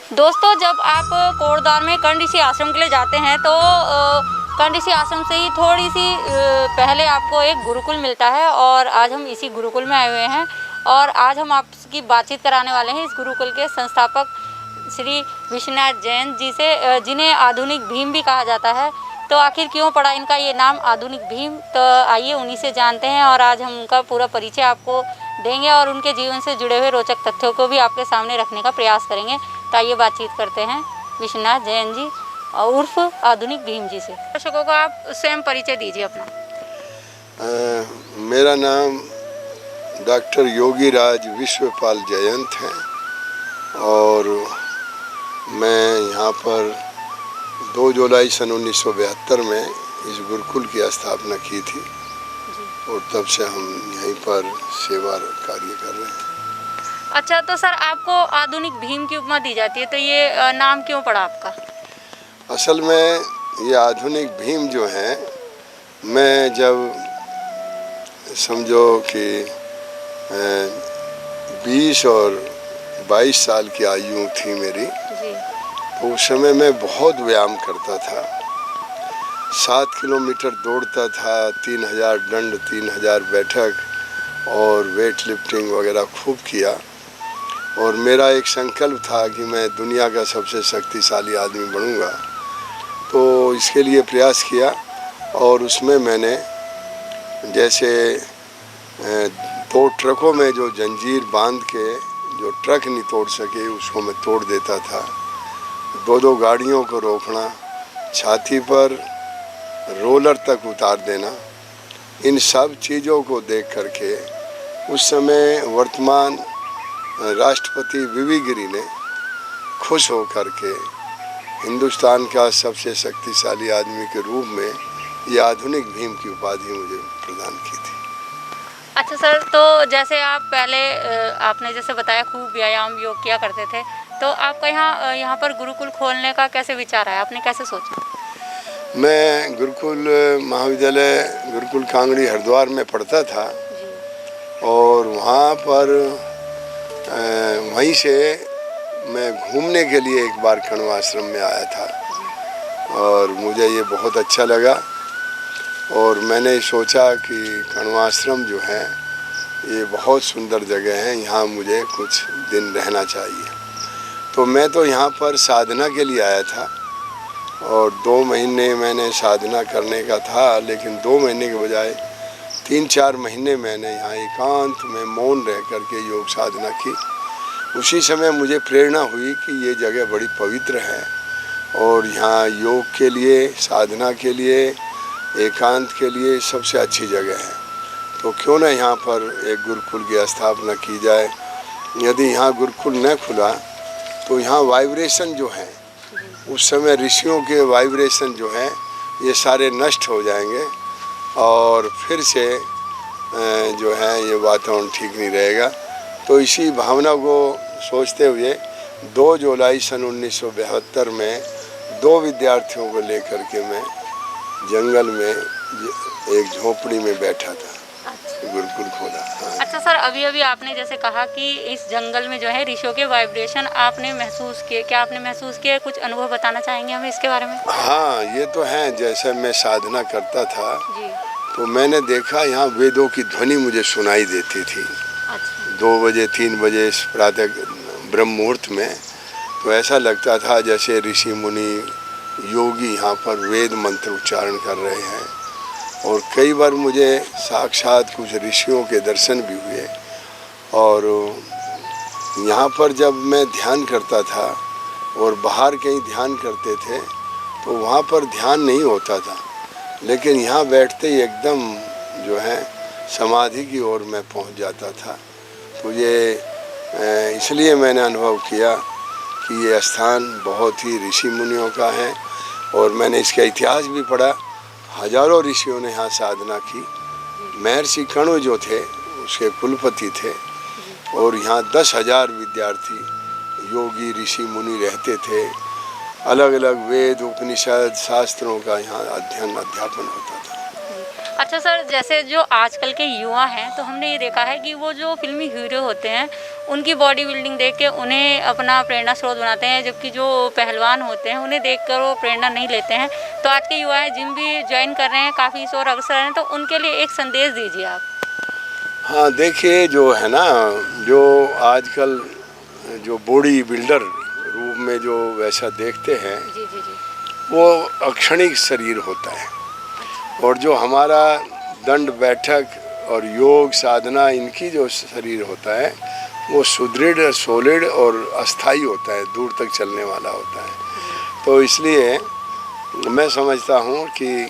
दोस्तों, जब आप कोटद्वार में कर्ण ऋषि आश्रम के लिए जाते हैं तो कर्ण ऋषि आश्रम से ही थोड़ी सी पहले आपको एक गुरुकुल मिलता है और आज हम इसी गुरुकुल में आए हुए हैं और आज हम आपकी बातचीत कराने वाले हैं इस गुरुकुल के संस्थापक श्री विश्वनाथ जैन जी से, जिन्हें आधुनिक भीम भी कहा जाता है। तो आखिर क्यों पड़ा इनका ये नाम आधुनिक भीम, तो आइए उन्हीं से जानते हैं और आज हम उनका पूरा परिचय आपको देंगे और उनके जीवन से जुड़े हुए रोचक तथ्यों को भी आपके सामने रखने का प्रयास करेंगे। तो आइए बातचीत करते हैं विश्वनाथ जैन जी उर्फ आधुनिक भीम जी से। दर्शकों को आप स्वयं परिचय दीजिए अपना। मेरा नाम डॉक्टर योगीराज विश्वपाल जयंत है और मैं यहाँ पर 2 जुलाई सन 1972 में इस गुरुकुल की स्थापना की थी और तब से हम यहीं पर सेवा कार्य कर रहे हैं। अच्छा, तो सर आपको आधुनिक भीम की उपमा दी जाती है, तो ये नाम क्यों पड़ा आपका? असल में ये आधुनिक भीम जो है, मैं जब समझो कि 20 और 22 साल की आयु थी मेरी, तो उस समय मैं बहुत व्यायाम करता था। 7 किलोमीटर दौड़ता था, 3000 दंड, 3000 बैठक और वेट लिफ्टिंग वगैरह खूब किया और मेरा एक संकल्प था कि मैं दुनिया का सबसे शक्तिशाली आदमी बनूंगा। तो इसके लिए प्रयास किया और उसमें मैंने जैसे 2 ट्रकों में जो जंजीर बांध के जो ट्रक नहीं तोड़ सके उसको मैं तोड़ देता था। 2 गाड़ियों को रोकना, छाती पर रोलर तक उतार देना, इन सब चीज़ों को देख करके उस समय वर्तमान राष्ट्रपति वीवी गिरी ने खुश हो करके हिंदुस्तान का सबसे शक्तिशाली आदमी के रूप में ये आधुनिक भीम की उपाधि मुझे प्रदान की थी। अच्छा सर, तो जैसे आप पहले आपने जैसे बताया खूब व्यायाम योग किया करते थे, तो आपका यहाँ पर गुरुकुल खोलने का कैसे विचार आया, आपने कैसे सोचा? मैं गुरुकुल महाविद्यालय गुरुकुल कांगड़ी हरिद्वार में पढ़ता था और वहाँ पर वहीं से मैं घूमने के लिए एक बार कण्व आश्रम में आया था और मुझे ये बहुत अच्छा लगा और मैंने सोचा कि कण्व आश्रम जो है ये बहुत सुंदर जगह है, यहाँ मुझे कुछ दिन रहना चाहिए। तो मैं तो यहाँ पर साधना के लिए आया था और 2 महीने मैंने साधना करने का था, लेकिन 2 महीने के बजाय 3-4 महीने मैंने यहाँ एकांत में मौन रह करके योग साधना की। उसी समय मुझे प्रेरणा हुई कि ये जगह बड़ी पवित्र है और यहाँ योग के लिए, साधना के लिए, एकांत के लिए सबसे अच्छी जगह है। तो क्यों ना यहाँ पर एक गुरुकुल की स्थापना की जाए। यदि यहाँ गुरुकुल न खुला तो यहाँ वाइब्रेशन जो है, उस समय ऋषियों के वाइब्रेशन जो हैं ये सारे नष्ट हो जाएंगे और फिर से जो है ये वातावरण ठीक नहीं रहेगा। तो इसी भावना को सोचते हुए 2 जुलाई सन 1972 में 2 विद्यार्थियों को लेकर के मैं जंगल में एक झोपड़ी में बैठा था। अच्छा। गुरुकुल खोला। हाँ। अच्छा सर, अभी आपने जैसे कहा कि इस जंगल में जो है ऋषियों के वाइब्रेशन आपने महसूस किए, क्या आपने महसूस किया? कुछ अनुभव बताना चाहेंगे हमें इसके बारे में? हाँ, ये तो है। जैसे मैं साधना करता था जी। तो मैंने देखा यहाँ वेदों की ध्वनि मुझे सुनाई देती थी। अच्छा। 2 बजे 3 बजे प्रातः ब्रह्म मुहूर्त में, तो ऐसा लगता था जैसे ऋषि मुनि योगी यहाँ पर वेद मंत्र उच्चारण कर रहे हैं और कई बार मुझे साक्षात कुछ ऋषियों के दर्शन भी हुए। और यहाँ पर जब मैं ध्यान करता था और बाहर कहीं ध्यान करते थे तो वहाँ पर ध्यान नहीं होता था, लेकिन यहाँ बैठते ही एकदम जो है समाधि की ओर मैं पहुँच जाता था। तो ये इसलिए मैंने अनुभव किया कि ये स्थान बहुत ही ऋषि मुनियों का है और मैंने इसका इतिहास भी पढ़ा। हजारों ऋषियों ने यहाँ साधना की। महर्षि कण्व जो थे उसके कुलपति थे और यहाँ 10,000 विद्यार्थी योगी ऋषि मुनि रहते थे। अलग अलग वेद उपनिषद शास्त्रों का यहाँ अध्ययन अध्यापन होता था। अच्छा सर, जैसे जो आजकल के युवा हैं तो हमने ये देखा है कि वो जो फिल्मी हीरो होते हैं उनकी बॉडी बिल्डिंग देख के उन्हें अपना प्रेरणा स्रोत बनाते हैं, जबकि जो पहलवान होते हैं उन्हें देखकर वो प्रेरणा नहीं लेते हैं। तो आज के युवा जिम भी ज्वाइन कर रहे हैं, काफ़ी इस ओर अग्रसर हैं, तो उनके लिए एक संदेश दीजिए आप। हाँ देखिए, जो है ना, जो आजकल जो बॉडी बिल्डर रूप में जो वैसा देखते हैं जी जी जी। वो अक्षणिक शरीर होता है, और जो हमारा दंड बैठक और योग साधना इनकी जो शरीर होता है वो सुदृढ़, सॉलिड और अस्थाई होता है, दूर तक चलने वाला होता है। तो इसलिए मैं समझता हूँ कि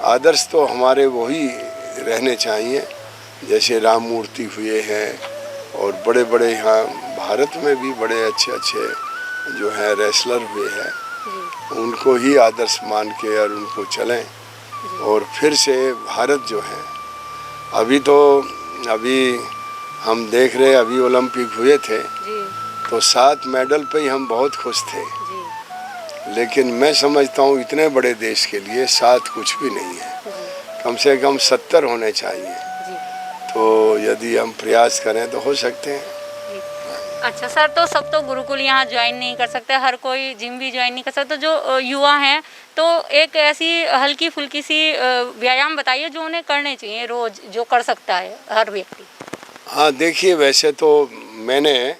आदर्श तो हमारे वही रहने चाहिए जैसे राम मूर्ति हुए हैं, और बड़े बड़े यहाँ भारत में भी बड़े अच्छे अच्छे जो है रेसलर हुए हैं, उनको ही आदर्श मान के और उनको चलें। और फिर से भारत जो है, अभी हम देख रहे, अभी ओलंपिक हुए थे तो 7 मेडल पे ही हम बहुत खुश थे, लेकिन मैं समझता हूँ इतने बड़े देश के लिए 7 कुछ भी नहीं है, कम से कम 70 होने चाहिए। तो यदि हम प्रयास करें तो हो सकते हैं। अच्छा सर, तो सब तो गुरुकुल यहाँ ज्वाइन नहीं कर सकते, हर कोई जिम भी ज्वाइन नहीं कर सकता। जो युवा हैं तो एक ऐसी हल्की फुल्की सी व्यायाम बताइए जो उन्हें करने चाहिए रोज, जो कर सकता है हर व्यक्ति। हाँ देखिए, वैसे तो मैंने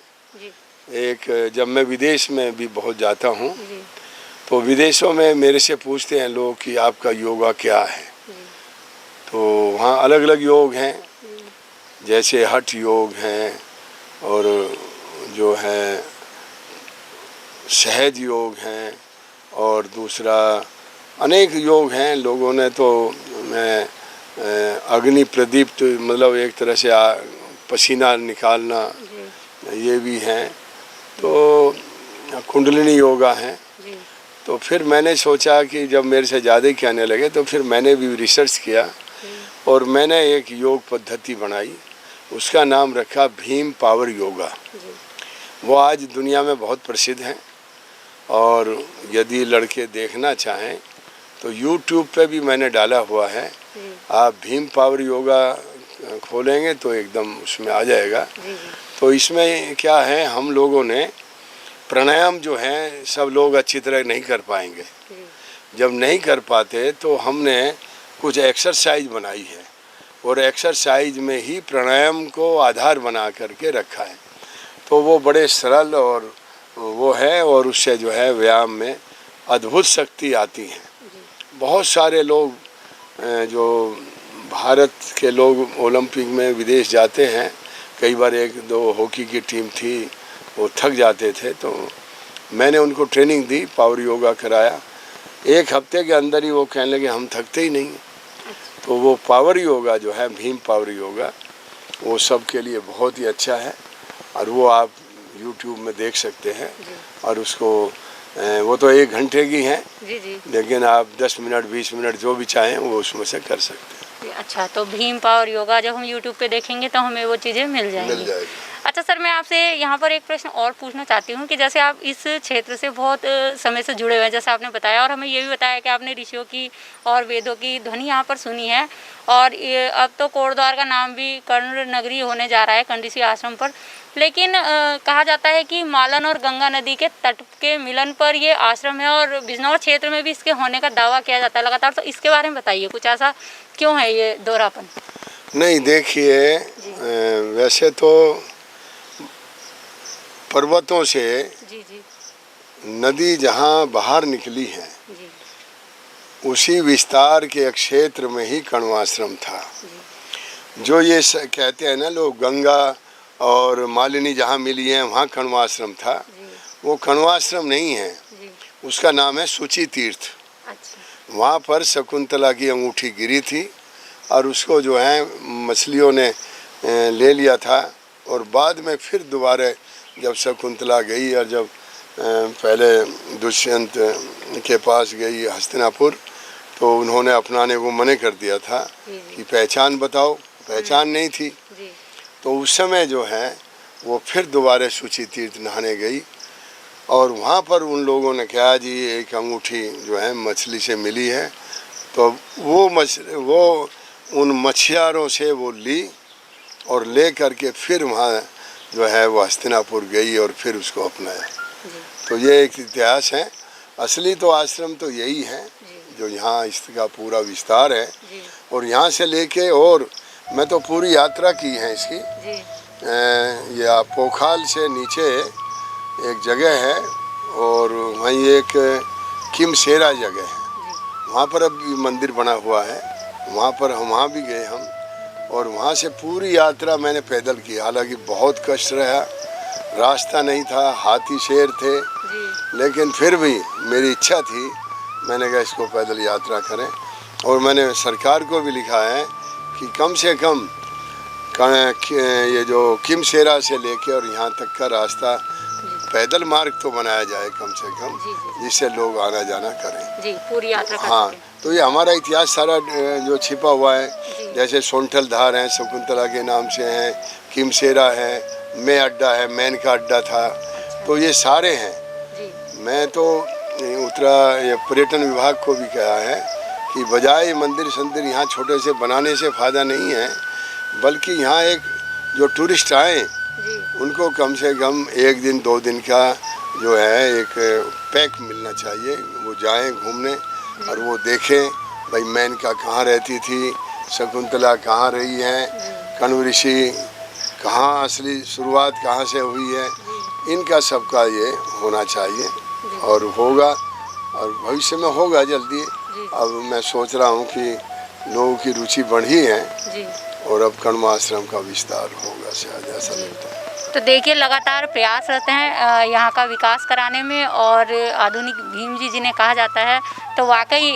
जब मैं विदेश में भी बहुत जाता हूँ तो विदेशों में मेरे से पूछते हैं लोग कि आपका योगा क्या है, तो वहाँ अलग अलग योग हैं, जैसे हठ योग हैं और जो है सहज योग हैं, और दूसरा अनेक योग हैं। लोगों ने तो मैं अग्नि प्रदीप्त, मतलब एक तरह से पसीना निकालना, ये भी हैं, तो कुंडलिनी योगा है। तो फिर मैंने सोचा कि जब मेरे से ज़्यादा कहने लगे तो फिर मैंने भी रिसर्च किया और मैंने एक योग पद्धति बनाई, उसका नाम रखा भीम पावर योगा। वो आज दुनिया में बहुत प्रसिद्ध हैं, और यदि लड़के देखना चाहें तो YouTube पे भी मैंने डाला हुआ है, आप भीम पावर योगा खोलेंगे तो एकदम उसमें आ जाएगा। तो इसमें क्या है, हम लोगों ने प्राणायाम जो है सब लोग अच्छी तरह नहीं कर पाएंगे, जब नहीं कर पाते तो हमने कुछ एक्सरसाइज बनाई है, और एक्सरसाइज में ही प्राणायाम को आधार बना करके रखा है। तो वो बड़े सरल और वो है, और उससे जो है व्यायाम में अद्भुत शक्ति आती है। बहुत सारे लोग जो भारत के लोग ओलंपिक में विदेश जाते हैं, कई बार 1-2 हॉकी की टीम थी, वो थक जाते थे, तो मैंने उनको ट्रेनिंग दी, पावर योगा कराया। 1 हफ्ते के अंदर ही वो कहने लगे हम थकते ही नहीं। तो वो पावर योगा जो है, भीम पावर योगा, वो सब के लिए बहुत ही अच्छा है, और वो आप YouTube में देख सकते हैं। और उसको वो तो 1 घंटे की है, लेकिन आप 10 मिनट 20 मिनट जो भी चाहें वो उसमें से कर सकते हैं। अच्छा, तो भीम पावर योगा जब हम YouTube पे देखेंगे तो हमें वो चीज़ें मिल जाएंगी। अच्छा सर, मैं आपसे यहाँ पर एक प्रश्न और पूछना चाहती हूँ कि जैसे आप इस क्षेत्र से बहुत समय से जुड़े हुए हैं, जैसे आपने बताया, और हमें ये भी बताया कि आपने ऋषियों की और वेदों की ध्वनि यहाँ पर सुनी है, और अब तो कोटद्वार का नाम भी कर्ण नगरी होने जा रहा है कंडिसी आश्रम पर। लेकिन कहा जाता है कि मालन और गंगा नदी के तट के मिलन पर ये आश्रम है, और बिजनौर क्षेत्र में भी इसके होने का दावा किया जाता है लगातार। तो इसके बारे में बताइए, कुछ ऐसा क्यों है ये दोहरापन? नहीं देखिए, वैसे तो पर्वतों से नदी जहाँ बाहर निकली है, उसी विस्तार के क्षेत्र में ही कण्वाश्रम था। जो ये कहते हैं ना लोग, गंगा और मालिनी जहाँ मिली है वहाँ कण्वाश्रम था, वो कण्वाश्रम नहीं है, उसका नाम है सूची तीर्थ। वहाँ पर शकुंतला की अंगूठी गिरी थी, और उसको जो है मछलियों ने ले लिया था, और बाद में फिर दोबारा जब शकुंतला गई और जब पहले दुष्यंत के पास गई हस्तिनापुर, तो उन्होंने अपनाने को मना कर दिया था कि पहचान बताओ, पहचान नहीं थी। तो उस समय जो है वो फिर दोबारा सूची तीर्थ नहाने गई, और वहाँ पर उन लोगों ने कहा जी एक अंगूठी जो है मछली से मिली है। तो वो उन मछियारों से वो ली और ले करके फिर वहाँ जो है वो हस्तिनापुर गई और फिर उसको अपनाया। तो ये एक इतिहास है। असली तो आश्रम तो यही है जो यहाँ इसका पूरा विस्तार है। और यहाँ से लेके और मैं तो पूरी यात्रा की है इसकी। ये पोखाल से नीचे एक जगह है और वहीं एक किमसेरा जगह है, वहाँ पर अब मंदिर बना हुआ है। वहाँ पर वहाँ भी गए हम और वहाँ से पूरी यात्रा मैंने पैदल की। हालांकि बहुत कष्ट रहा, रास्ता नहीं था, हाथी शेर थे, लेकिन फिर भी मेरी इच्छा थी, मैंने कहा इसको पैदल यात्रा करें। और मैंने सरकार को भी लिखा है कि कम से कम ये जो किमसेरा से लेके और यहाँ तक का रास्ता पैदल मार्ग तो बनाया जाए कम से कम, जिससे लोग आना जाना करें। जी, पूरी यात्रा कर हाँ, सकें। तो ये हमारा इतिहास सारा जो छिपा हुआ है, जैसे सोनठल धार है, शकुंतला के नाम से है, किमसेरा है, मैं अड्डा है, मैन का अड्डा था, तो ये सारे हैं। मैं तो ये पर्यटन विभाग को भी कहा है कि बजाय मंदिर संदिर यहाँ छोटे से बनाने से फ़ायदा नहीं है, बल्कि यहाँ एक जो टूरिस्ट आए उनको कम से कम 1 दिन 2 दिन का जो है एक पैक मिलना चाहिए। वो जाएं घूमने और वो देखें भाई मेनका कहाँ रहती थी, शकुंतला कहाँ रही है, कण्व ऋषि कहाँ असली शुरुआत कहाँ से हुई है, इनका सबका ये होना चाहिए और होगा और भविष्य में होगा जल्दी। अब मैं सोच रहा हूँ कि लोगों की रुचि बढ़ी है और अब कण्व आश्रम का विस्तार होगा शायद, ऐसा लगता है। तो देखिए लगातार प्रयास रहते हैं यहाँ का विकास कराने में और आधुनिक भीम जी जिन्हें कहा जाता है, तो वाकई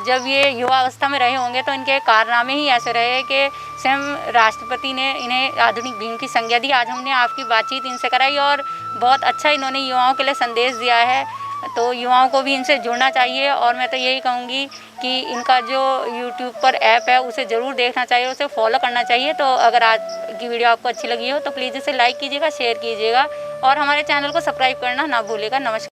जब ये युवा अवस्था में रहे होंगे तो इनके कारनामे ही ऐसे रहे कि स्वयं राष्ट्रपति ने इन्हें आधुनिक भीम की संज्ञा दी। आज हमने आपकी बातचीत इनसे कराई और बहुत अच्छा इन्होंने युवाओं के लिए संदेश दिया है, तो युवाओं को भी इनसे जुड़ना चाहिए। और मैं तो यही कहूँगी कि इनका जो यूट्यूब पर ऐप है उसे ज़रूर देखना चाहिए, उसे फॉलो करना चाहिए। तो अगर आज की वीडियो आपको अच्छी लगी हो तो प्लीज़ इसे लाइक कीजिएगा, शेयर कीजिएगा और हमारे चैनल को सब्सक्राइब करना ना भूलिएगा। नमस्कार।